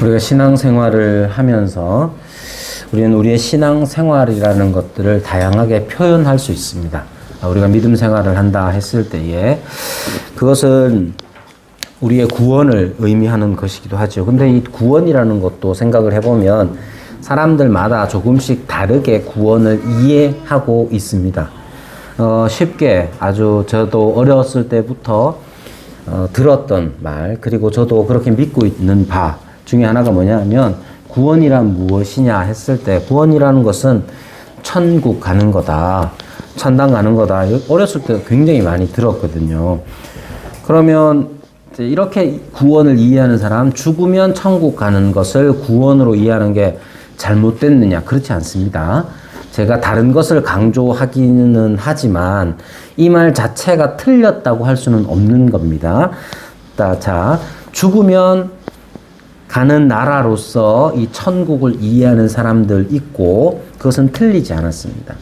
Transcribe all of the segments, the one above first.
우리가 신앙생활을 하면서 우리는 우리의 신앙생활이라는 것들을 다양하게 표현할 수 있습니다. 우리가 믿음 생활을 한다 했을 때에 그것은 우리의 구원을 의미하는 것이기도 하죠. 근데 이 구원이라는 것도 생각을 해보면 사람들마다 조금씩 다르게 구원을 이해하고 있습니다. 쉽게 아주 저도 어렸을 때부터 들었던 말, 그리고 저도 그렇게 믿고 있는 바 중에 하나가 뭐냐면 구원이란 무엇이냐 했을 때 구원이라는 것은 천국 가는 거다, 천당 가는 거다. 어렸을 때 굉장히 많이 들었거든요. 그러면 이렇게 구원을 이해하는 사람, 죽으면 천국 가는 것을 구원으로 이해하는 게 잘못됐느냐? 그렇지 않습니다. 제가 다른 것을 강조하기는 하지만 이 말 자체가 틀렸다고 할 수는 없는 겁니다. 자, 죽으면 가는 나라로서 이 천국을 이해하는 사람들 있고 그것은 틀리지 않았습니다.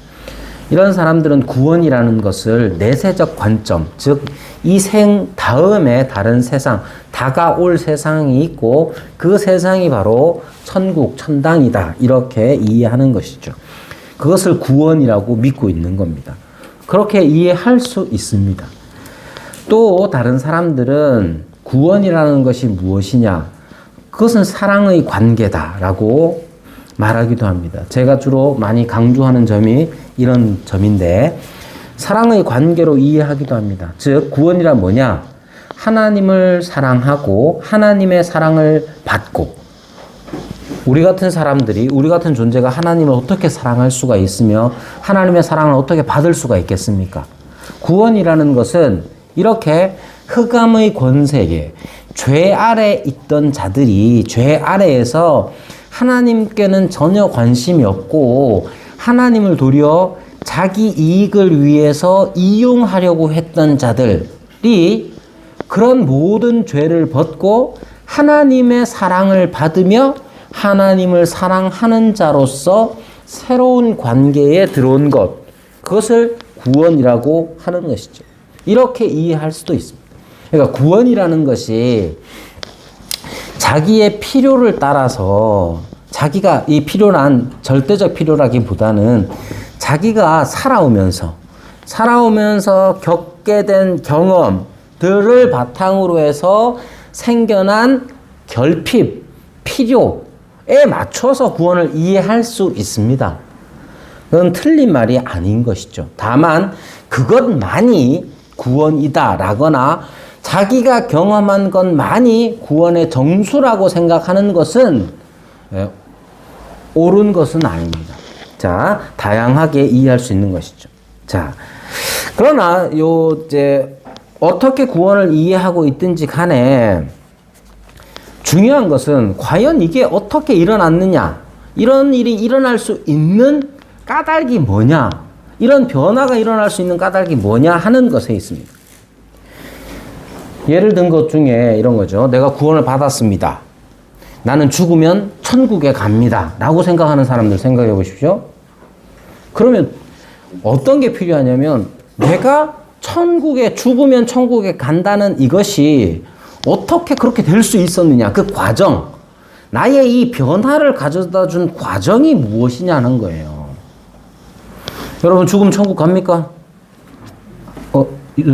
이런 사람들은 구원이라는 것을 내세적 관점, 즉 이 생 다음에 다른 세상, 다가올 세상이 있고 그 세상이 바로 천국, 천당이다, 이렇게 이해하는 것이죠. 그것을 구원이라고 믿고 있는 겁니다. 그렇게 이해할 수 있습니다. 또 다른 사람들은 구원이라는 것이 무엇이냐, 그것은 사랑의 관계다라고 말하기도 합니다. 제가 주로 많이 강조하는 점이 이런 점인데, 사랑의 관계로 이해하기도 합니다. 즉 구원이란 뭐냐? 하나님을 사랑하고 하나님의 사랑을 받고. 우리 같은 사람들이, 우리 같은 존재가 하나님을 어떻게 사랑할 수가 있으며 하나님의 사랑을 어떻게 받을 수가 있겠습니까? 구원이라는 것은 이렇게 흑암의 권세에 죄 아래 있던 자들이 죄 아래에서 하나님께는 전혀 관심이 없고 하나님을 도리어 자기 이익을 위해서 이용하려고 했던 자들이 그런 모든 죄를 벗고 하나님의 사랑을 받으며 하나님을 사랑하는 자로서 새로운 관계에 들어온 것, 그것을 구원이라고 하는 것이죠. 이렇게 이해할 수도 있습니다. 그러니까 구원이라는 것이 자기의 필요를 따라서, 자기가 이 필요란 절대적 필요라기보다는 자기가 살아오면서 겪게 된 경험들을 바탕으로 해서 생겨난 결핍, 필요에 맞춰서 구원을 이해할 수 있습니다. 그건 틀린 말이 아닌 것이죠. 다만 그것만이 구원이다라거나 자기가 경험한 것만이 구원의 정수라고 생각하는 것은 옳은 것은 아닙니다. 자, 다양하게 이해할 수 있는 것이죠. 자, 그러나 어떻게 구원을 이해하고 있든지 간에 중요한 것은 과연 이게 어떻게 일어났느냐, 이런 일이 일어날 수 있는 까닭이 뭐냐, 이런 변화가 일어날 수 있는 까닭이 뭐냐 하는 것에 있습니다. 예를 든 것 중에 이런 거죠. 내가 구원을 받았습니다. 나는 죽으면 천국에 갑니다 라고 생각하는 사람들 생각해 보십시오. 그러면 어떤 게 필요하냐면 내가 죽으면 천국에 간다는 이것이 어떻게 그렇게 될 수 있었느냐, 그 과정, 나의 이 변화를 가져다 준 과정이 무엇이냐는 거예요. 여러분, 죽으면 천국 갑니까?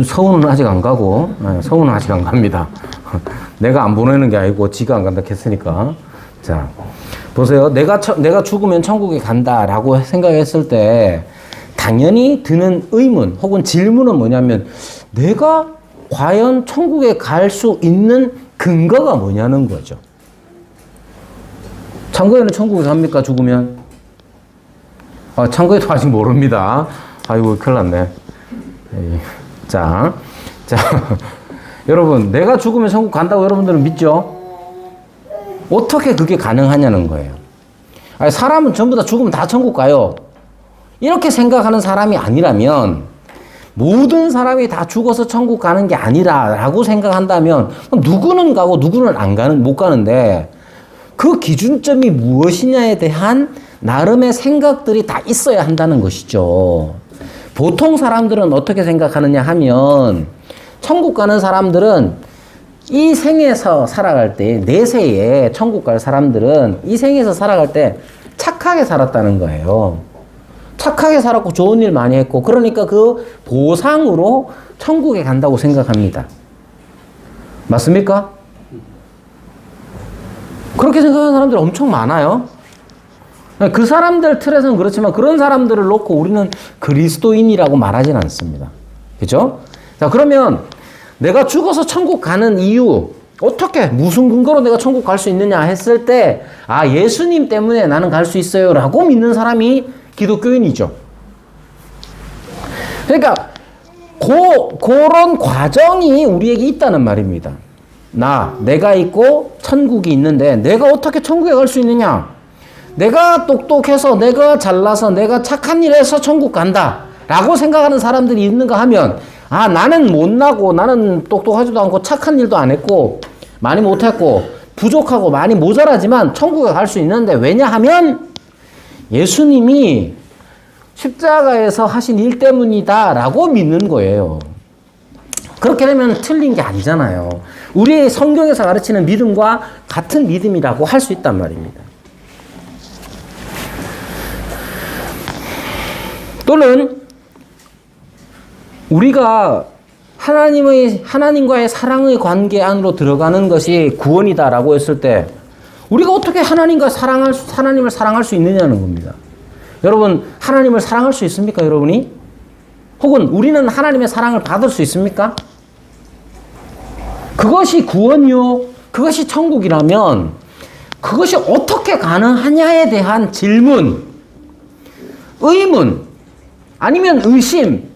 서훈은 아직 안 가고, 서훈은 아직 안 갑니다. 내가 안 보내는 게 아니고 지가 안 간다 했으니까. 자, 보세요. 내가 죽으면 천국에 간다라고 생각했을 때 당연히 드는 의문 혹은 질문은 뭐냐면 내가 과연 천국에 갈 수 있는 근거가 뭐냐는 거죠. 참고에는 천국에 갑니까, 죽으면? 참고에도 아직 모릅니다. 아이고, 큰일 났네. 자, 여러분, 내가 죽으면 천국 간다고 여러분들은 믿죠? 어떻게 그게 가능하냐는 거예요. 사람은 전부 다 죽으면 다 천국 가요. 이렇게 생각하는 사람이 아니라면, 모든 사람이 다 죽어서 천국 가는 게 아니라라고 생각한다면 누구는 가고 누구는 못 가는데, 그 기준점이 무엇이냐에 대한 나름의 생각들이 다 있어야 한다는 것이죠. 보통 사람들은 어떻게 생각하느냐 하면, 천국 가는 사람들은 이 생에서 살아갈 때, 내세에 천국 갈 사람들은 이 생에서 살아갈 때 착하게 살았다는 거예요. 착하게 살았고 좋은 일 많이 했고, 그러니까 그 보상으로 천국에 간다고 생각합니다. 맞습니까? 그렇게 생각하는 사람들이 엄청 많아요. 그 사람들 틀에서는 그렇지만 그런 사람들을 놓고 우리는 그리스도인이라고 말하진 않습니다. 그죠? 자, 그러면 내가 죽어서 천국 가는 이유, 어떻게, 무슨 근거로 내가 천국 갈 수 있느냐 했을 때, 아, 예수님 때문에 나는 갈 수 있어요 라고 믿는 사람이 기독교인이죠. 그러니까 그런 과정이 우리에게 있다는 말입니다. 내가 있고 천국이 있는데 내가 어떻게 천국에 갈 수 있느냐? 내가 똑똑해서, 내가 잘나서, 내가 착한 일 해서 천국 간다 라고 생각하는 사람들이 있는가 하면, 아, 나는 못나고, 나는 똑똑하지도 않고 착한 일도 안 했고 많이 못했고 부족하고 많이 모자라지만 천국에 갈 수 있는데, 왜냐하면 예수님이 십자가에서 하신 일 때문이다 라고 믿는 거예요. 그렇게 되면 틀린 게 아니잖아요. 우리 성경에서 가르치는 믿음과 같은 믿음이라고 할 수 있단 말입니다. 또는 우리가 하나님과의 사랑의 관계 안으로 들어가는 것이 구원이다라고 했을 때, 우리가 어떻게 하나님을 사랑할 수 있느냐는 겁니다. 여러분, 하나님을 사랑할 수 있습니까, 여러분이? 혹은 우리는 하나님의 사랑을 받을 수 있습니까? 그것이 구원이요, 그것이 천국이라면 그것이 어떻게 가능하냐에 대한 질문, 의문, 아니면 의심,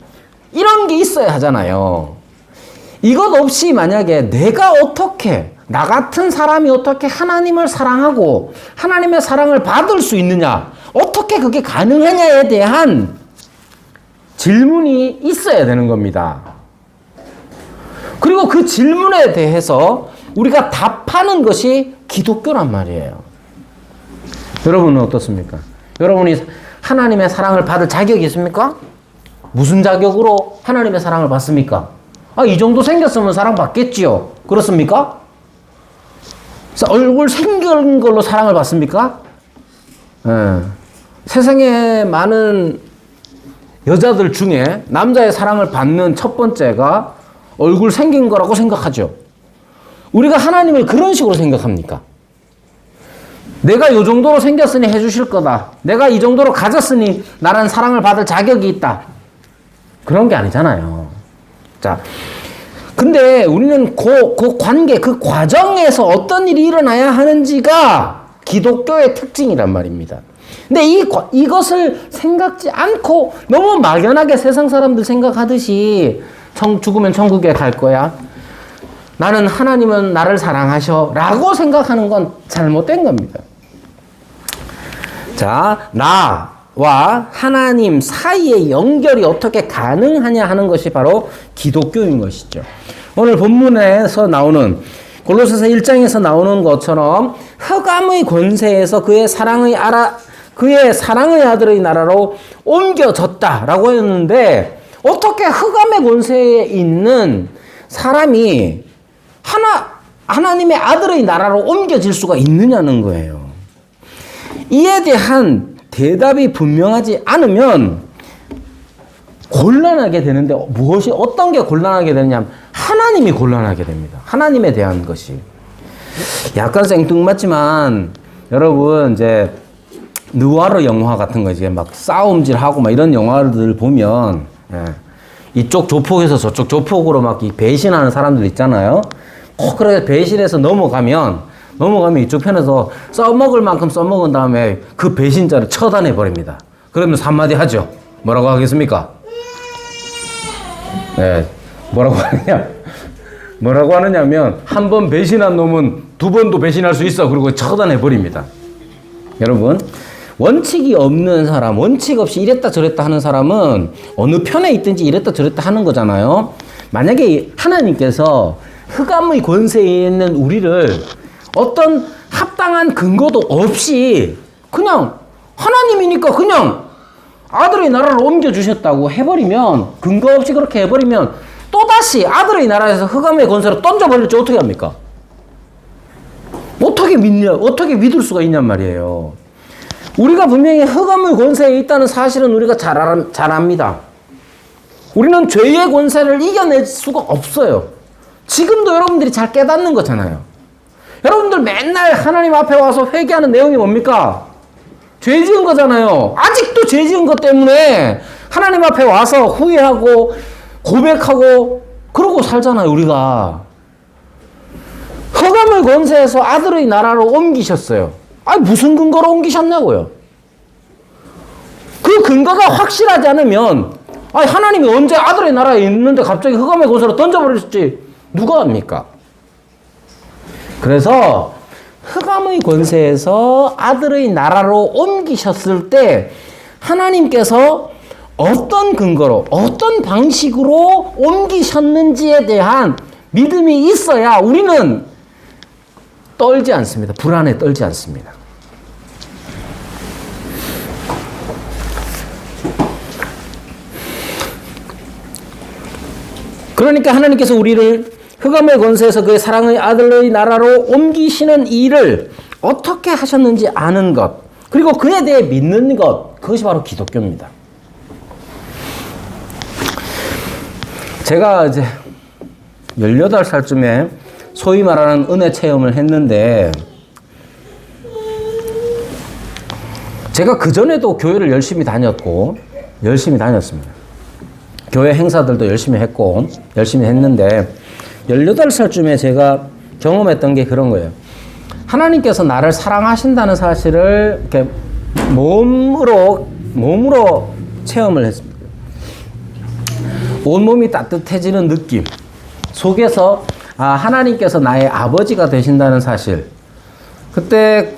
이런 게 있어야 하잖아요. 이것 없이 만약에 나 같은 사람이 어떻게 하나님을 사랑하고 하나님의 사랑을 받을 수 있느냐, 어떻게 그게 가능하냐에 대한 질문이 있어야 되는 겁니다. 그리고 그 질문에 대해서 우리가 답하는 것이 기독교란 말이에요. 여러분은 어떻습니까? 여러분이 하나님의 사랑을 받을 자격이 있습니까? 무슨 자격으로 하나님의 사랑을 받습니까? 아, 이 정도 생겼으면 사랑받겠지요. 그렇습니까? 얼굴 생긴 걸로 사랑을 받습니까? 세상에 많은 여자들 중에 남자의 사랑을 받는 첫 번째가 얼굴 생긴 거라고 생각하죠. 우리가 하나님을 그런 식으로 생각합니까? 내가 이 정도로 생겼으니 해주실 거다. 내가 이 정도로 가졌으니 나는 사랑을 받을 자격이 있다. 그런 게 아니잖아요. 자, 근데 우리는 그 관계, 그 과정에서 어떤 일이 일어나야 하는지가 기독교의 특징이란 말입니다. 근데 이것을 생각지 않고 너무 막연하게 세상 사람들 생각하듯이 죽으면 천국에 갈 거야, 나는 하나님은 나를 사랑하셔 라고 생각하는 건 잘못된 겁니다. 자, 나와 하나님 사이의 연결이 어떻게 가능하냐 하는 것이 바로 기독교인 것이죠. 오늘 본문에서 나오는 골로새서 1장에서 나오는 것처럼 흑암의 권세에서 그의 사랑의 아들의 나라로 옮겨졌다라고 했는데, 어떻게 흑암의 권세에 있는 사람이 하나님의 아들의 나라로 옮겨질 수가 있느냐는 거예요. 이에 대한 대답이 분명하지 않으면 곤란하게 되는데, 어떤 게 곤란하게 되느냐, 하나님이 곤란하게 됩니다. 하나님에 대한 것이. 약간 생뚱맞지만 여러분, 이제 느와르 영화 같은 거, 이제 막 싸움질하고 막 이런 영화들 보면, 이쪽 조폭에서 저쪽 조폭으로 막 배신하는 사람들 있잖아요. 그래 배신해서 넘어가면 이쪽 편에서 써먹을 만큼 써먹은 다음에 그 배신자를 처단해 버립니다. 그러면서 한마디 하죠. 뭐라고 하겠습니까? 네, 뭐라고 하느냐면, 한 번 배신한 놈은 두 번도 배신할 수 있어. 그리고 처단해 버립니다. 여러분, 원칙이 없는 사람, 원칙 없이 이랬다 저랬다 하는 사람은 어느 편에 있든지 이랬다 저랬다 하는 거잖아요. 만약에 하나님께서 흑암의 권세에 있는 우리를 어떤 합당한 근거도 없이 그냥 하나님이니까 그냥 아들의 나라를 옮겨주셨다고 해버리면, 근거 없이 그렇게 해버리면 또 다시 아들의 나라에서 흑암의 권세로 던져버릴지 어떻게 합니까? 어떻게 믿냐? 어떻게 믿을 수가 있냔 말이에요. 우리가 분명히 흑암의 권세에 있다는 사실은 우리가 잘 압니다. 우리는 죄의 권세를 이겨낼 수가 없어요. 지금도 여러분들이 잘 깨닫는 거잖아요. 여러분들 맨날 하나님 앞에 와서 회개하는 내용이 뭡니까? 죄 지은 거잖아요. 아직도 죄 지은 것 때문에 하나님 앞에 와서 후회하고 고백하고 그러고 살잖아요, 우리가. 흑암의 권세에서 아들의 나라로 옮기셨어요. 아니, 무슨 근거로 옮기셨냐고요? 그 근거가 확실하지 않으면, 아니, 하나님이 언제 아들의 나라에 있는데 갑자기 흑암의 권세로 던져버릴지 누가 압니까? 그래서 흑암의 권세에서 아들의 나라로 옮기셨을 때 하나님께서 어떤 근거로, 어떤 방식으로 옮기셨는지에 대한 믿음이 있어야 우리는 떨지 않습니다. 불안에 떨지 않습니다. 그러니까 하나님께서 우리를 흑암의 권세에서 그의 사랑의 아들의 나라로 옮기시는 일을 어떻게 하셨는지 아는 것, 그리고 그에 대해 믿는 것, 그것이 바로 기독교입니다. 제가 이제 18살쯤에 소위 말하는 은혜 체험을 했는데, 제가 그전에도 교회를 열심히 다녔습니다. 교회 행사들도 열심히 했고, 열심히 했는데, 18살쯤에 제가 경험했던 게 그런 거예요. 하나님께서 나를 사랑하신다는 사실을 이렇게 몸으로 체험을 했습니다. 온몸이 따뜻해지는 느낌 속에서 하나님께서 나의 아버지가 되신다는 사실.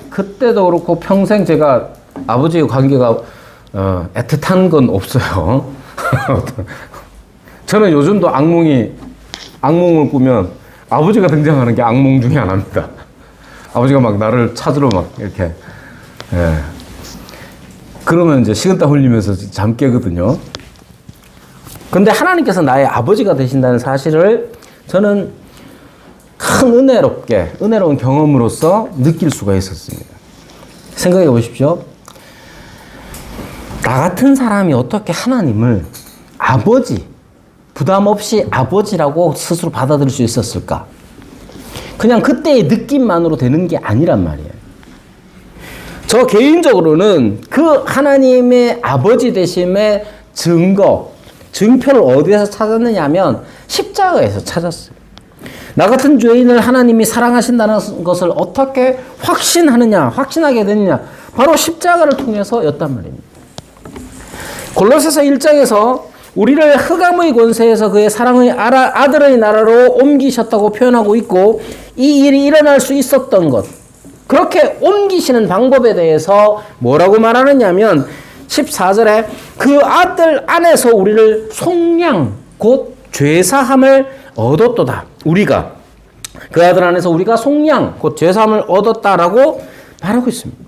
그때도 그렇고 평생 제가 아버지의 관계가 애틋한 건 없어요. 저는 요즘도 악몽을 꾸면 아버지가 등장하는 게 악몽 중에 하나입니다. 아버지가 막 나를 찾으러 막 이렇게, 예. 그러면 이제 식은땀 흘리면서 잠 깨거든요. 근데 하나님께서 나의 아버지가 되신다는 사실을 저는 큰 은혜로운 경험으로서 느낄 수가 있었습니다. 생각해 보십시오. 나 같은 사람이 어떻게 하나님을 부담 없이 아버지라고 스스로 받아들일 수 있었을까? 그냥 그때의 느낌만으로 되는 게 아니란 말이에요. 저 개인적으로는 그 하나님의 아버지 되심의 증표를 어디에서 찾았느냐 하면 십자가에서 찾았어요. 나 같은 죄인을 하나님이 사랑하신다는 것을 어떻게 확신하게 되느냐? 바로 십자가를 통해서였단 말입니다. 골로새서 1장에서 우리를 흑암의 권세에서 그의 사랑의 아들의 나라로 옮기셨다고 표현하고 있고, 이 일이 일어날 수 있었던 것, 그렇게 옮기시는 방법에 대해서 뭐라고 말하느냐면 14절에 그 아들 안에서 우리를 속량 곧 죄사함을 얻었도다. 우리가 그 아들 안에서 우리가 속량 곧 죄사함을 얻었다라고 말하고 있습니다.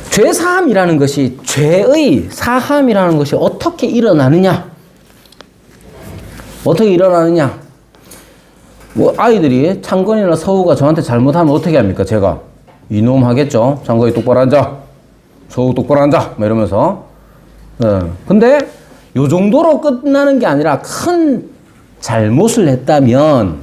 죄사함이라는 것이, 죄의 사함이라는 것이 어떻게 일어나느냐? 뭐 아이들이 창건이나 서우가 저한테 잘못하면 어떻게 합니까? 제가 이놈 하겠죠. 창건이 똑바로 앉아, 서우 똑바로 앉아, 뭐 이러면서. 근데 요 정도로 끝나는 게 아니라 큰 잘못을 했다면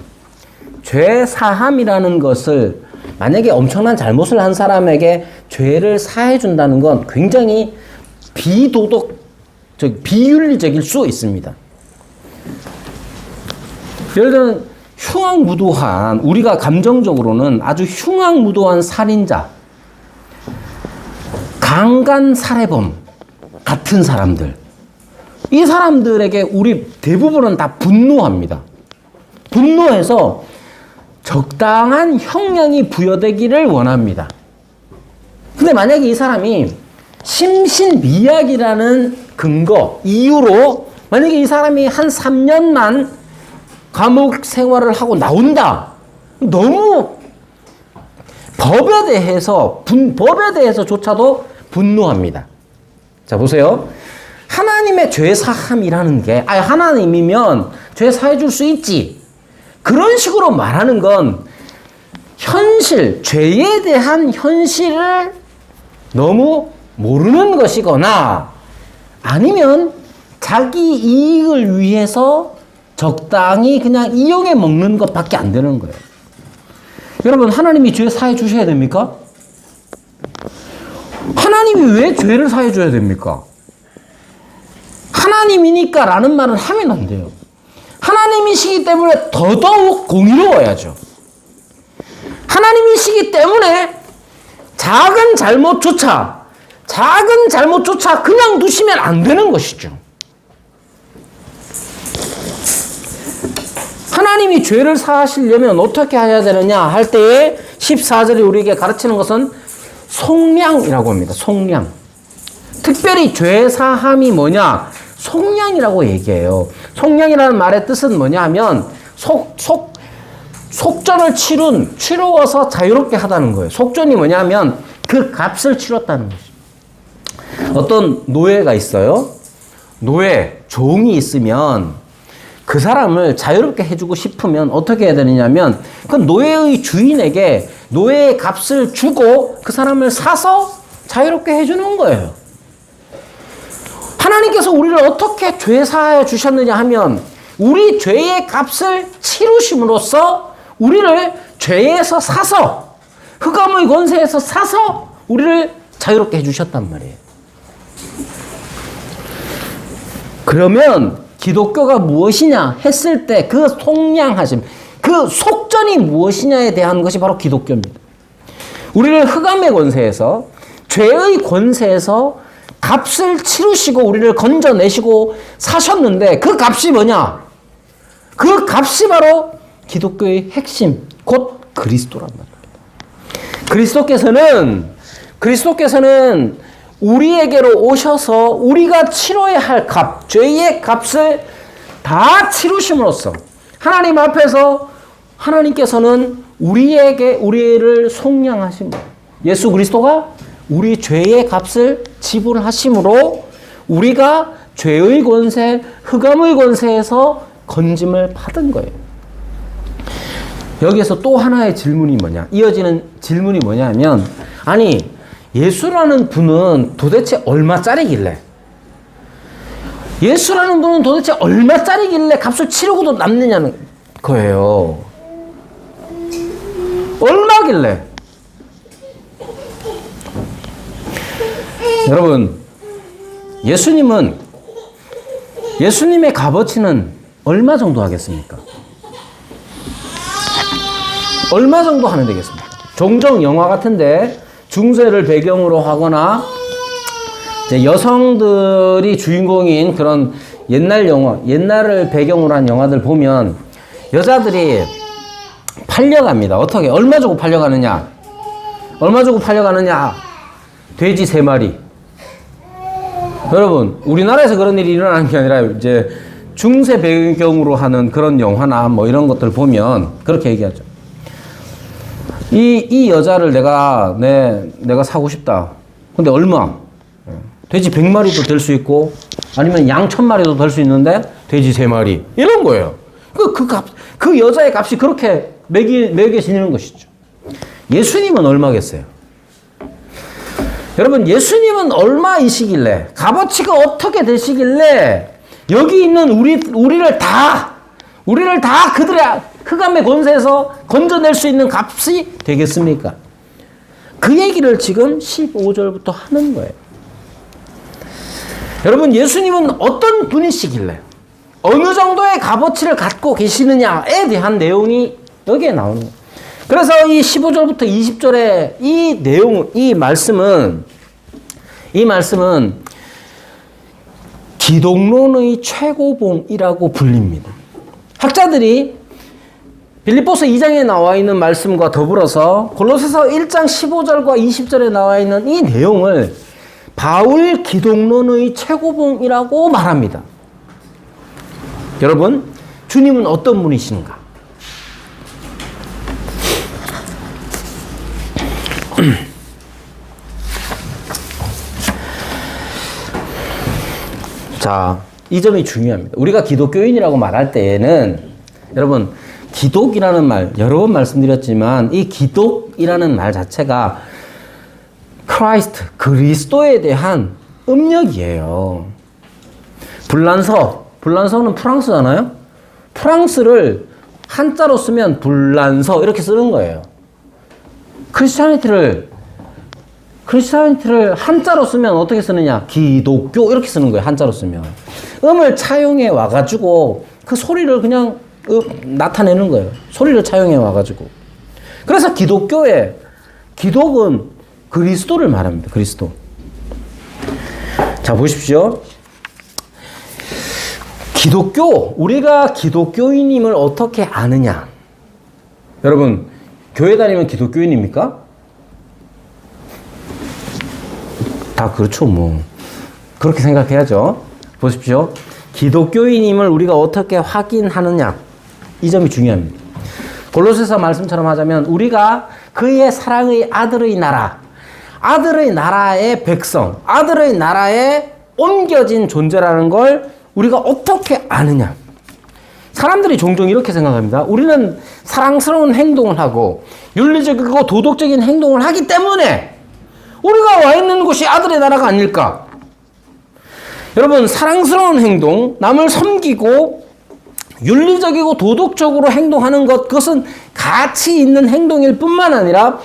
죄사함이라는 것을, 만약에 엄청난 잘못을 한 사람에게 죄를 사해 준다는 건 굉장히 비윤리적일 수 있습니다. 예를 들면 흉악무도한, 우리가 감정적으로는 아주 흉악무도한 살인자, 강간 살해범 같은 사람들, 이 사람들에게 우리 대부분은 다 분노합니다. 분노해서 적당한 형량이 부여되기를 원합니다. 근데 만약에 이 사람이 심신미약이라는 이유로 만약에 이 사람이 한 3년만 감옥 생활을 하고 나온다. 너무 법에 대해서조차도 분노합니다. 자, 보세요. 하나님의 죄사함이라는 게, 하나님이면 죄 사해 줄 수 있지. 그런 식으로 말하는 건 현실, 죄에 대한 현실을 너무 모르는 것이거나 아니면 자기 이익을 위해서 적당히 그냥 이용해 먹는 것밖에 안 되는 거예요. 여러분, 하나님이 죄 사해 주셔야 됩니까? 하나님이 왜 죄를 사해 줘야 됩니까? 하나님이니까 라는 말은 하면 안 돼요. 하나님이시기 때문에 더더욱 공의로워야죠. 하나님이시기 때문에 작은 잘못조차 그냥 두시면 안 되는 것이죠. 하나님이 죄를 사하시려면 어떻게 해야 되느냐 할 때에 14절이 우리에게 가르치는 것은 속량이라고 합니다. 속량. 특별히 죄 사함이 뭐냐? 속량이라고 얘기해요. 속량이라는 말의 뜻은 뭐냐 하면 속전을 치루어서 자유롭게 하다는 거예요. 속전이 뭐냐면 그 값을 치렀다는 거죠. 어떤 노예가 있어요. 노예, 종이 있으면 그 사람을 자유롭게 해주고 싶으면 어떻게 해야 되느냐면 그 노예의 주인에게 노예의 값을 주고 그 사람을 사서 자유롭게 해주는 거예요. 하나님께서 우리를 어떻게 죄 사하여 주셨느냐 하면 우리 죄의 값을 치르심으로써 우리를 죄에서 사서 흑암의 권세에서 사서 우리를 자유롭게 해주셨단 말이에요. 그러면 기독교가 무엇이냐 했을 때 그 속량하심, 그 속전이 무엇이냐에 대한 것이 바로 기독교입니다. 우리를 흑암의 권세에서 죄의 권세에서 값을 치르시고 우리를 건져내시고 사셨는데 그 값이 뭐냐? 그 값이 바로 기독교의 핵심, 곧 그리스도란 말입니다. 그리스도께서는 우리에게로 오셔서 우리가 치러야 할 값, 죄의 값을 다 치르심으로써 하나님 앞에서 하나님께서는 우리를 속량하신 거예요. 예수 그리스도가 우리 죄의 값을 지불하심으로 우리가 죄의 권세, 흑암의 권세에서 건짐을 받은 거예요. 여기에서 또 하나의 질문이 뭐냐? 이어지는 질문이 뭐냐면, 아니, 예수라는 분은 도대체 얼마짜리길래? 예수라는 분은 도대체 얼마짜리길래 값을 치르고도 남느냐는 거예요. 얼마길래? 여러분, 예수님의 값어치는 얼마 정도 하겠습니까? 얼마 정도 하면 되겠습니까? 종종 영화 같은데 중세를 배경으로 하거나 이제 여성들이 주인공인 그런 옛날을 배경으로 한 영화들 보면 여자들이 팔려갑니다. 어떻게? 얼마 주고 팔려가느냐? 돼지 3마리. 여러분, 우리나라에서 그런 일이 일어나는 게 아니라 이제 중세 배경으로 하는 그런 영화나 뭐 이런 것들 보면 그렇게 얘기하죠. 이 여자를 내가 사고 싶다. 근데 얼마? 돼지 100마리도 될 수 있고, 아니면 양 1000마리도 될 수 있는데, 돼지 3마리. 이런 거예요. 그 여자의 값이 그렇게 매겨지는 것이죠. 예수님은 얼마겠어요? 여러분, 예수님은 얼마이시길래, 값어치가 어떻게 되시길래, 여기 있는 우리를 다 그들의 흑암의 권세에서 건져낼 수 있는 값이 되겠습니까? 그 얘기를 지금 15절부터 하는 거예요. 여러분, 예수님은 어떤 분이시길래 어느 정도의 값어치를 갖고 계시느냐에 대한 내용이 여기에 나오는 거예요. 그래서 이 15절부터 20절의 이 말씀은 기독론의 최고봉이라고 불립니다. 학자들이 빌립보서 2장에 나와 있는 말씀과 더불어서 골로새서 1장 15절과 20절에 나와 있는 이 내용을 바울 기독론의 최고봉이라고 말합니다. 여러분, 주님은 어떤 분이신가? 자, 이 점이 중요합니다. 우리가 기독교인이라고 말할 때에는 여러분 기독이라는 말 여러 번 말씀드렸지만 이 기독이라는 말 자체가 크라이스트 그리스도에 대한 음력이에요. 불란서는 프랑스잖아요. 프랑스를 한자로 쓰면 불란서 이렇게 쓰는 거예요. 크리스찬리티를 한자로 쓰면 어떻게 쓰느냐? 기독교 이렇게 쓰는 거예요. 한자로 쓰면. 음을 차용해 와가지고 그 소리를 그냥 나타내는 거예요. 소리를 차용해 와가지고. 그래서 기독은 그리스도를 말합니다. 그리스도. 자, 보십시오. 우리가 기독교인임을 어떻게 아느냐? 여러분, 교회 다니면 기독교인입니까? 다 그렇죠, 뭐. 그렇게 생각해야죠. 보십시오. 기독교인임을 우리가 어떻게 확인하느냐? 이 점이 중요합니다. 골로새서 말씀처럼 하자면 우리가 그의 사랑의 아들의 나라, 아들의 나라의 백성, 아들의 나라에 옮겨진 존재라는 걸 우리가 어떻게 아느냐? 사람들이 종종 이렇게 생각합니다. 우리는 사랑스러운 행동을 하고 윤리적이고 도덕적인 행동을 하기 때문에 우리가 와 있는 곳이 아들의 나라가 아닐까? 여러분, 사랑스러운 행동, 남을 섬기고 윤리적이고 도덕적으로 행동하는 것, 그것은 가치 있는 행동일 뿐만 아니라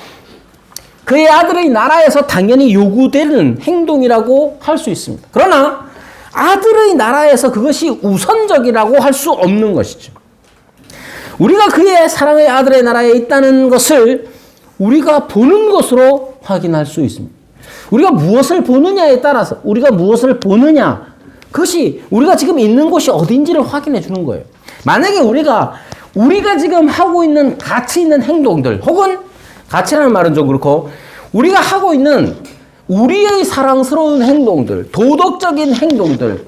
그의 아들의 나라에서 당연히 요구되는 행동이라고 할 수 있습니다. 그러나 아들의 나라에서 그것이 우선적이라고 할 수 없는 것이죠. 우리가 그의 사랑의 아들의 나라에 있다는 것을 우리가 보는 것으로 확인할 수 있습니다. 우리가 무엇을 보느냐에 따라서 우리가 무엇을 보느냐, 그것이 우리가 지금 있는 곳이 어딘지를 확인해 주는 거예요. 만약에 우리가 지금 하고 있는 가치 있는 행동들, 혹은 가치라는 말은 좀 그렇고 우리가 하고 있는 우리의 사랑스러운 행동들, 도덕적인 행동들,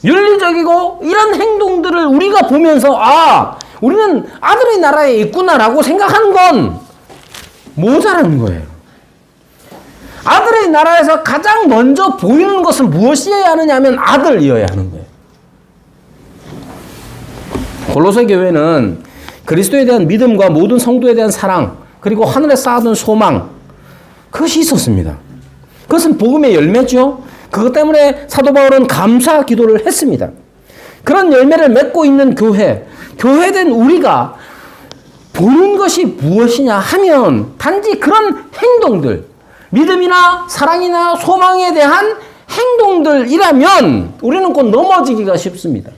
윤리적이고 이런 행동들을 우리가 보면서 우리는 아들의 나라에 있구나라고 생각하는 건 모자라는 거예요. 아들의 나라에서 가장 먼저 보이는 것은 무엇이어야 하느냐 하면 아들이어야 하는 거예요. 골로새 교회는 그리스도에 대한 믿음과 모든 성도에 대한 사랑, 그리고 하늘에 쌓아둔 소망, 그것이 있었습니다. 그것은 복음의 열매죠. 그것 때문에 사도 바울은 감사 기도를 했습니다. 그런 열매를 맺고 있는 교회된 우리가 보는 것이 무엇이냐 하면 단지 그런 행동들, 믿음이나 사랑이나 소망에 대한 행동들이라면 우리는 곧 넘어지기가 쉽습니다.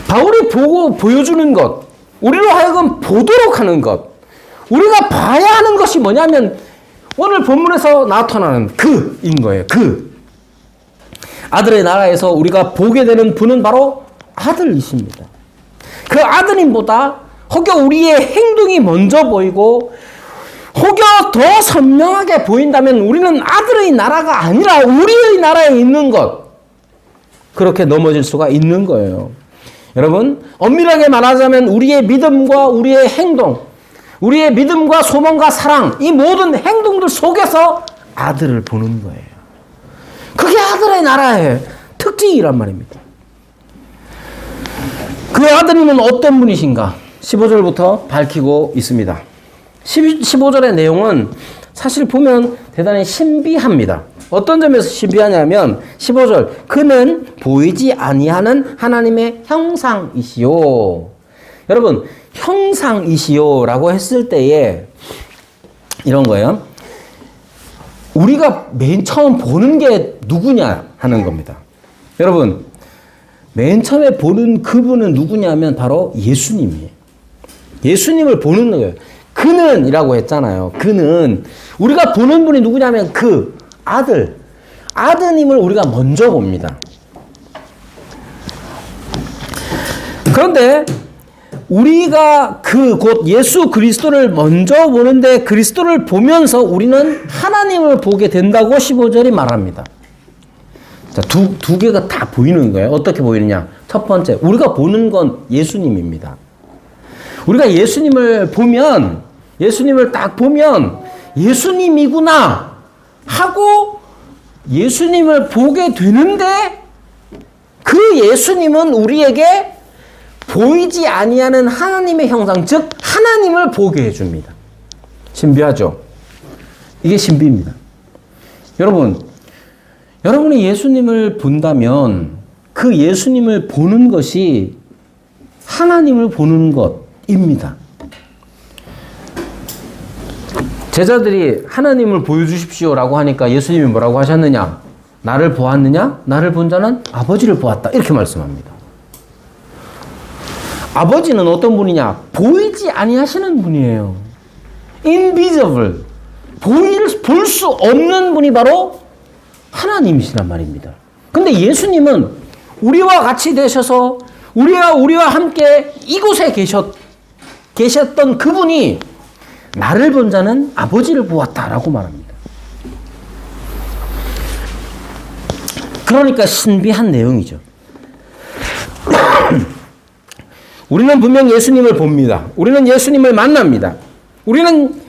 바울이 보여주는 것, 우리로 하여금 보도록 하는 것, 우리가 봐야 하는 것이 뭐냐면 오늘 본문에서 나타나는 그인 거예요. 아들의 나라에서 우리가 보게 되는 분은 바로 아들이십니다. 그 아드님보다 혹여 우리의 행동이 먼저 보이고 혹여 더 선명하게 보인다면 우리는 아들의 나라가 아니라 우리의 나라에 있는 것, 그렇게 넘어질 수가 있는 거예요. 여러분, 엄밀하게 말하자면 우리의 믿음과 우리의 행동, 우리의 믿음과 소망과 사랑, 이 모든 행동들 속에서 아들을 보는 거예요. 그게 아들의 나라의 특징이란 말입니다. 그 아드님은 어떤 분이신가? 15절부터 밝히고 있습니다. 15절의 내용은 사실 보면 대단히 신비합니다. 어떤 점에서 신비하냐면 15절, 그는 보이지 아니하는 하나님의 형상이시요. 여러분, 형상이시요라고 했을 때에 이런 거예요. 우리가 맨 처음 보는 게 누구냐 하는 겁니다. 여러분, 맨 처음에 보는 그분은 누구냐면 바로 예수님이에요. 예수님을 보는 거예요. 그는 이라고 했잖아요. 그는, 우리가 보는 분이 누구냐면 그 아드님을 우리가 먼저 봅니다. 그런데 우리가 곧 예수 그리스도를 먼저 보는데 그리스도를 보면서 우리는 하나님을 보게 된다고 15절이 말합니다. 자, 두 개가 다 보이는 거예요. 어떻게 보이느냐? 첫 번째, 우리가 보는 건 예수님입니다. 우리가 예수님을 딱 보면 예수님이구나 하고 예수님을 보게 되는데 그 예수님은 우리에게 보이지 아니하는 하나님의 형상, 즉 하나님을 보게 해줍니다. 신비하죠? 이게 신비입니다. 여러분이 예수님을 본다면 그 예수님을 보는 것이 하나님을 보는 것입니다. 제자들이 하나님을 보여주십시오라고 하니까 예수님이 뭐라고 하셨느냐? 나를 보았느냐? 나를 본 자는 아버지를 보았다. 이렇게 말씀합니다. 아버지는 어떤 분이냐? 보이지 아니하시는 분이에요. invisible. 볼 수 없는 분이 바로 하나님이시란 말입니다. 근데 예수님은 우리와 같이 되셔서 우리와 함께 이곳에 계셨던 그분이 나를 본 자는 아버지를 보았다라고 말합니다. 그러니까 신비한 내용이죠. 우리는 분명 예수님을 봅니다. 우리는 예수님을 만납니다. 우리는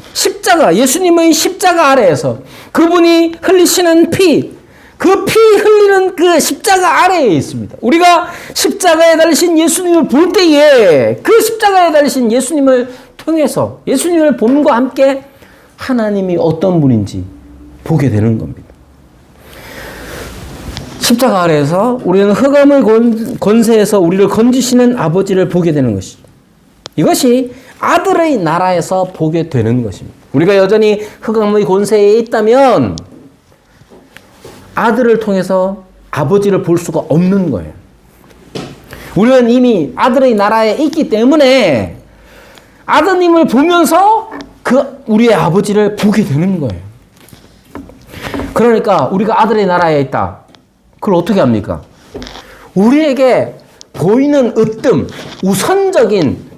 예수님의 십자가 아래에서 그분이 흘리시는 그 피 흘리는 그 십자가 아래에 있습니다. 우리가 십자가에 달리신 예수님을 볼 때에 그 십자가에 달리신 예수님을 통해서 예수님을 봄과 함께 하나님이 어떤 분인지 보게 되는 겁니다. 십자가 아래에서 우리는 흑암의 권세에서 우리를 건지시는 아버지를 보게 되는 것이죠. 이것이 아들의 나라에서 보게 되는 것입니다. 우리가 여전히 흑암의 권세에 있다면 아들을 통해서 아버지를 볼 수가 없는 거예요. 우리는 이미 아들의 나라에 있기 때문에 아드님을 보면서 우리의 아버지를 보게 되는 거예요. 그러니까 우리가 아들의 나라에 있다. 그걸 어떻게 합니까? 우리에게 보이는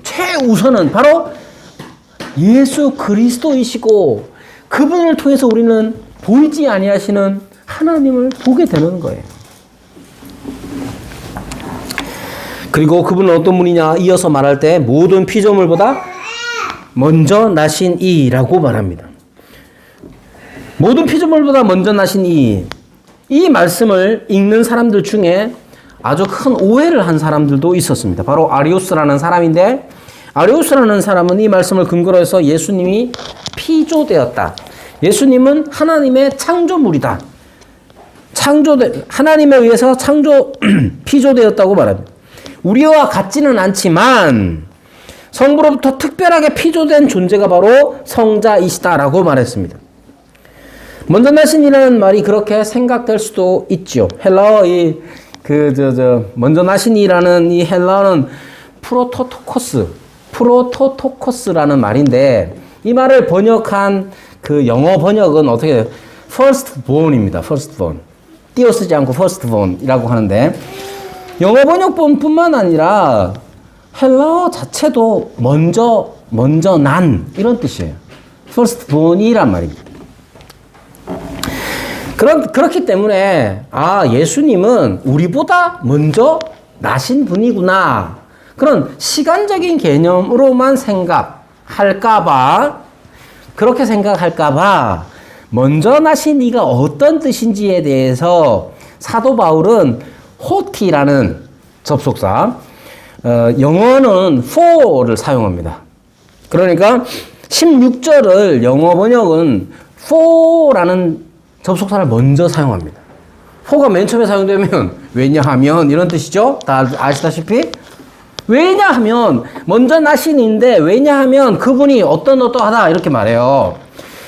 최우선은 바로 예수 그리스도이시고 그분을 통해서 우리는 보이지 아니하시는 하나님을 보게 되는 거예요. 그리고 그분은 어떤 분이냐? 이어서 말할 때 모든 피조물보다 먼저 나신 이라고 말합니다. 모든 피조물보다 먼저 나신 이 말씀을 읽는 사람들 중에 아주 큰 오해를 한 사람들도 있었습니다. 바로 아리우스라는 사람인데, 아리우스라는 사람은 이 말씀을 근거로 해서 예수님이 피조되었다. 예수님은 하나님의 창조물이다. 하나님에 의해서 피조되었다고 말합니다. 우리와 같지는 않지만 성부로부터 특별하게 피조된 존재가 바로 성자이시다라고 말했습니다. 먼저 나신이라는 말이 그렇게 생각될 수도 있죠. 헬라어의 먼저 나신이라는 이 헬라어는 프로토토코스라는 말인데, 이 말을 번역한 그 영어 번역은 어떻게 돼요? firstborn입니다. firstborn. 띄어쓰지 않고 firstborn이라고 하는데, 영어 번역본뿐만 아니라 헬라어 자체도 먼저 난 이런 뜻이에요. firstborn이란 말입니다. 그렇기 때문에 예수님은 우리보다 먼저 나신 분이구나, 그런 시간적인 개념으로만 그렇게 생각할까봐 먼저 나신 이가 어떤 뜻인지에 대해서 사도 바울은 호티라는 접속사, 영어는 for를 사용합니다. 그러니까 16절을 영어 번역은 for라는 접속사를 먼저 사용합니다. for가 맨 처음에 사용되면 왜냐하면 이런 뜻이죠. 다 아시다시피 왜냐하면 먼저 나신인데, 왜냐하면 그분이 어떠하다 이렇게 말해요.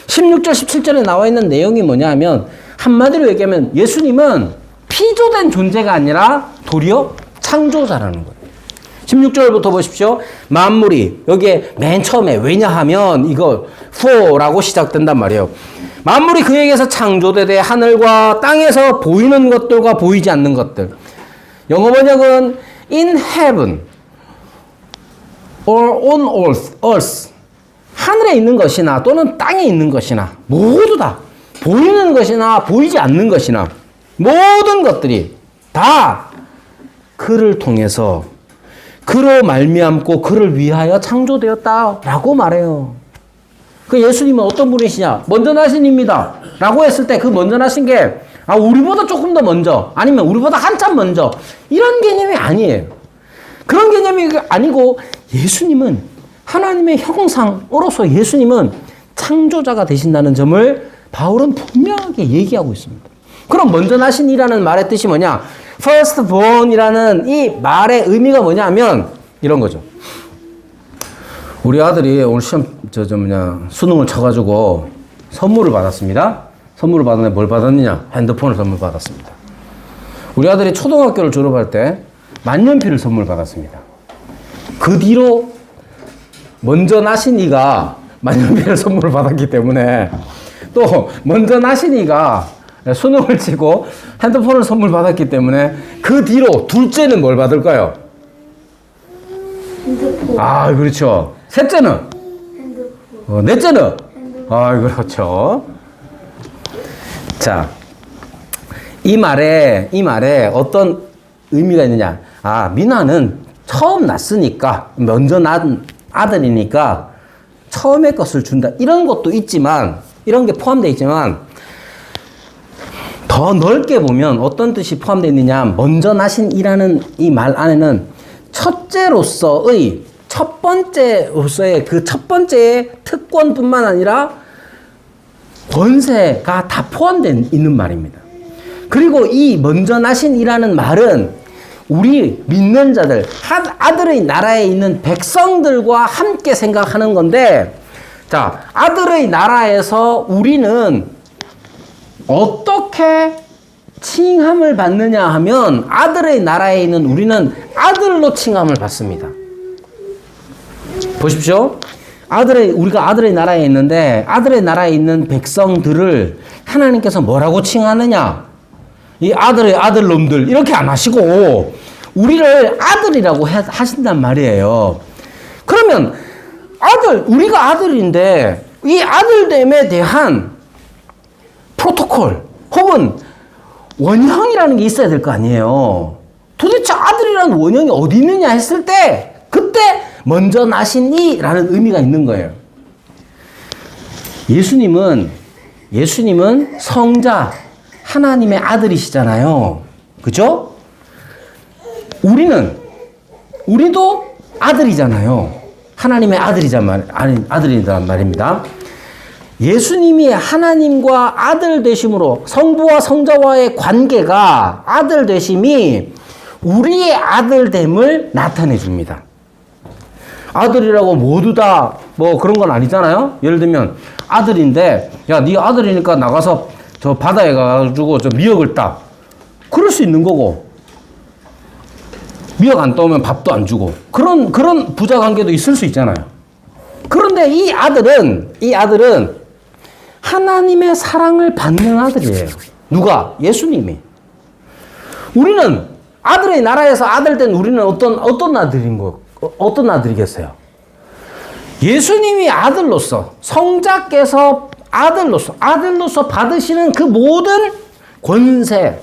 16절 17절에 나와 있는 내용이 뭐냐 하면, 한마디로 얘기하면 예수님은 피조된 존재가 아니라 도리어 창조자라는 거예요. 16절부터 보십시오. 만물이, 여기에 맨 처음에 왜냐하면 이거 for라고 시작된단 말이에요. 만물이 그에게서 창조되되 하늘과 땅에서 보이는 것들과 보이지 않는 것들. 영어 번역은 in heaven or on earth. 하늘에 있는 것이나 또는 땅에 있는 것이나 모두 다, 보이는 것이나 보이지 않는 것이나 모든 것들이 다 그를 통해서, 그로 말미암고 그를 위하여 창조되었다라고 말해요. 그 예수님은 어떤 분이시냐? 먼저 나신입니다 라고 했을 때 그 먼저 나신 게 우리보다 조금 더 먼저, 아니면 우리보다 한참 먼저, 이런 개념이 아니에요. 그런 개념이 아니고, 예수님은 하나님의 형상으로서 예수님은 창조자가 되신다는 점을 바울은 분명하게 얘기하고 있습니다. 그럼 먼저 나신이라는 말의 뜻이 뭐냐? first born이라는 이 말의 의미가 뭐냐면 이런 거죠. 우리 아들이 오늘 시험 수능을 쳐가지고 선물을 받았습니다. 선물을 받았는데 뭘 받았느냐? 핸드폰을 선물 받았습니다. 우리 아들이 초등학교를 졸업할 때 만년필을 선물 받았습니다. 그 뒤로 먼저 나신 이가 만년필을 선물을 받았기 때문에 또 먼저 나신 이가 수능을 치고 핸드폰을 선물 받았기 때문에 그 뒤로 둘째는 뭘 받을까요? 핸드폰. 그렇죠. 셋째는? 핸드폰. 넷째는? 핸드폰. 그렇죠. 자, 이 말에 어떤 의미가 있느냐? 민화는 처음 낳았으니까, 먼저 낳은 아들이니까 처음의 것을 준다. 이런 것도 있지만, 이런 게 포함되어 있지만, 더 넓게 보면 어떤 뜻이 포함되어 있느냐? 먼저 나신이라는 이 말 안에는 첫 번째로서의 그 첫 번째의 특권뿐만 아니라 권세가 다 포함되어 있는 말입니다. 그리고 이 먼저 나신이라는 말은 우리 믿는 자들, 아들의 나라에 있는 백성들과 함께 생각하는 건데, 자, 아들의 나라에서 우리는 어떻게 칭함을 받느냐 하면 아들의 나라에 있는 우리는 아들로 칭함을 받습니다. 보십시오. 우리가 아들의 나라에 있는데 아들의 나라에 있는 백성들을 하나님께서 뭐라고 칭하느냐? 이 아들의 아들놈들 이렇게 안 하시고 우리를 아들이라고 하신단 말이에요. 그러면 우리가 아들인데 이 아들됨에 대한 프로토콜 혹은 원형이라는 게 있어야 될 거 아니에요. 도대체 아들이라는 원형이 어디 있느냐 했을 때 그때 먼저 나시니라는 의미가 있는 거예요. 예수님은 성자 하나님의 아들이시잖아요. 그죠? 우리도 아들이잖아요. 하나님의 아들이란 말입니다. 예수님이 하나님과 아들 되심으로 성부와 성자와의 관계가 아들 되심이 우리의 아들됨을 나타내 줍니다. 아들이라고 모두 다 뭐 그런 건 아니잖아요. 예를 들면 아들인데 야, 네 아들이니까 나가서 저 바다에 가가지고 저 미역을 따. 그럴 수 있는 거고 미역 안 따오면 밥도 안 주고 그런 부자 관계도 있을 수 있잖아요. 그런데 이 아들은 하나님의 사랑을 받는 아들이에요. 누가? 예수님이. 우리는 아들의 나라에서 아들 된 우리는 어떤 아들이겠어요? 예수님이 아들로서, 성자께서 아들로서 받으시는 그 모든 권세,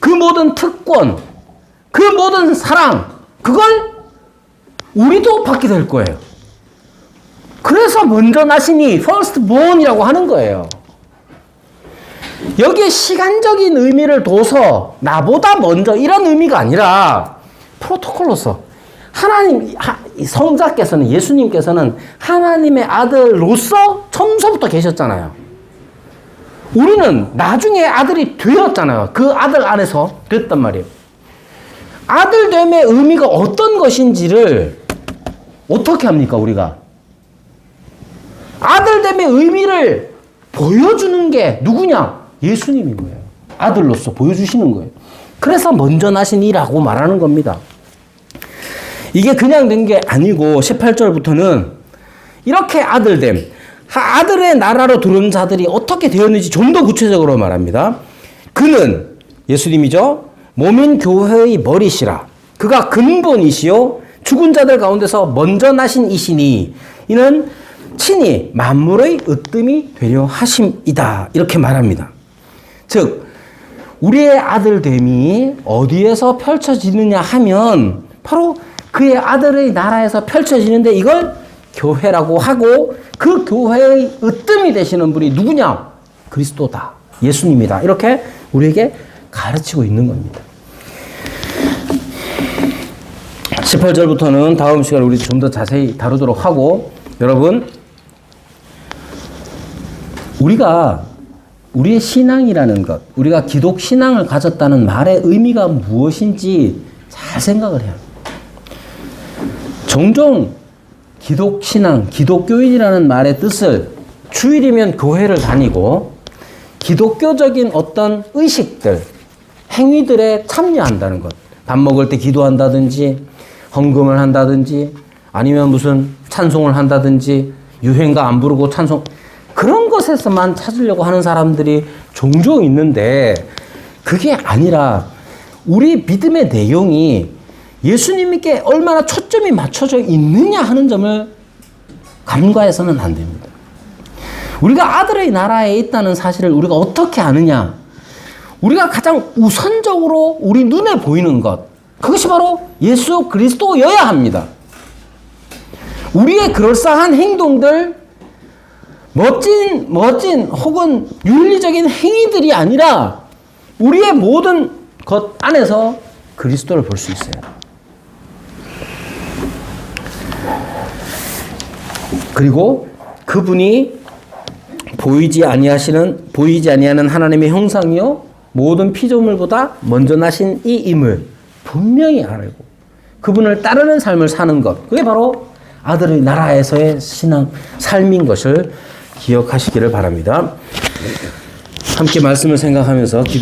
그 모든 특권, 그 모든 사랑, 그걸 우리도 받게 될 거예요. 그래서 먼저 나시니 first born이라고 하는 거예요. 여기에 시간적인 의미를 둬서 나보다 먼저 이런 의미가 아니라 프로토콜로서 성자께서는 예수님께서는 하나님의 아들로서 처음서부터 계셨잖아요. 우리는 나중에 아들이 되었잖아요. 그 아들 안에서 됐단 말이에요. 아들됨의 의미가 어떤 것인지를 어떻게 합니까, 우리가? 아들됨의 의미를 보여주는 게 누구냐? 예수님인 거예요. 아들로서 보여주시는 거예요. 그래서 먼저 나시니라고 말하는 겁니다. 이게 그냥 된 게 아니고 18절부터는 이렇게 아들됨, 아들의 나라로 들어온 자들이 어떻게 되었는지 좀 더 구체적으로 말합니다. 그는 예수님이죠. 몸인 교회의 머리시라. 그가 근본이시요 죽은 자들 가운데서 먼저 나신 이시니 이는 친히 만물의 으뜸이 되려 하심이다. 이렇게 말합니다. 즉 우리의 아들됨이 어디에서 펼쳐지느냐 하면 바로 그의 아들의 나라에서 펼쳐지는데 이걸 교회라고 하고 그 교회의 으뜸이 되시는 분이 누구냐? 그리스도다 예수님이다. 이렇게 우리에게 가르치고 있는 겁니다. 18절부터는 다음 시간에 우리 좀 더 자세히 다루도록 하고, 여러분, 우리의 신앙이라는 것, 우리가 기독 신앙을 가졌다는 말의 의미가 무엇인지 잘 생각을 해야 합니다. 종종 기독 신앙, 기독교인이라는 말의 뜻을 주일이면 교회를 다니고 기독교적인 어떤 의식들, 행위들에 참여한다는 것. 밥 먹을 때 기도한다든지, 헌금을 한다든지, 아니면 무슨 찬송을 한다든지, 유행가 안 부르고 찬송, 그런 것에서만 찾으려고 하는 사람들이 종종 있는데, 그게 아니라 우리 믿음의 내용이 예수님께 얼마나 초점이 맞춰져 있느냐 하는 점을 간과해서는 안 됩니다. 우리가 아들의 나라에 있다는 사실을 우리가 어떻게 아느냐? 우리가 가장 우선적으로 우리 눈에 보이는 것, 그것이 바로 예수 그리스도여야 합니다. 우리의 그럴싸한 행동들, 멋진 혹은 윤리적인 행위들이 아니라 우리의 모든 것 안에서 그리스도를 볼 수 있어요. 그리고 그분이 보이지 아니하는 하나님의 형상이요 모든 피조물보다 먼저 나신 이 임을 분명히 알고 그분을 따르는 삶을 사는 것, 그게 바로 아들의 나라에서의 신앙 삶인 것을 기억하시기를 바랍니다. 함께 말씀을 생각하면서 기도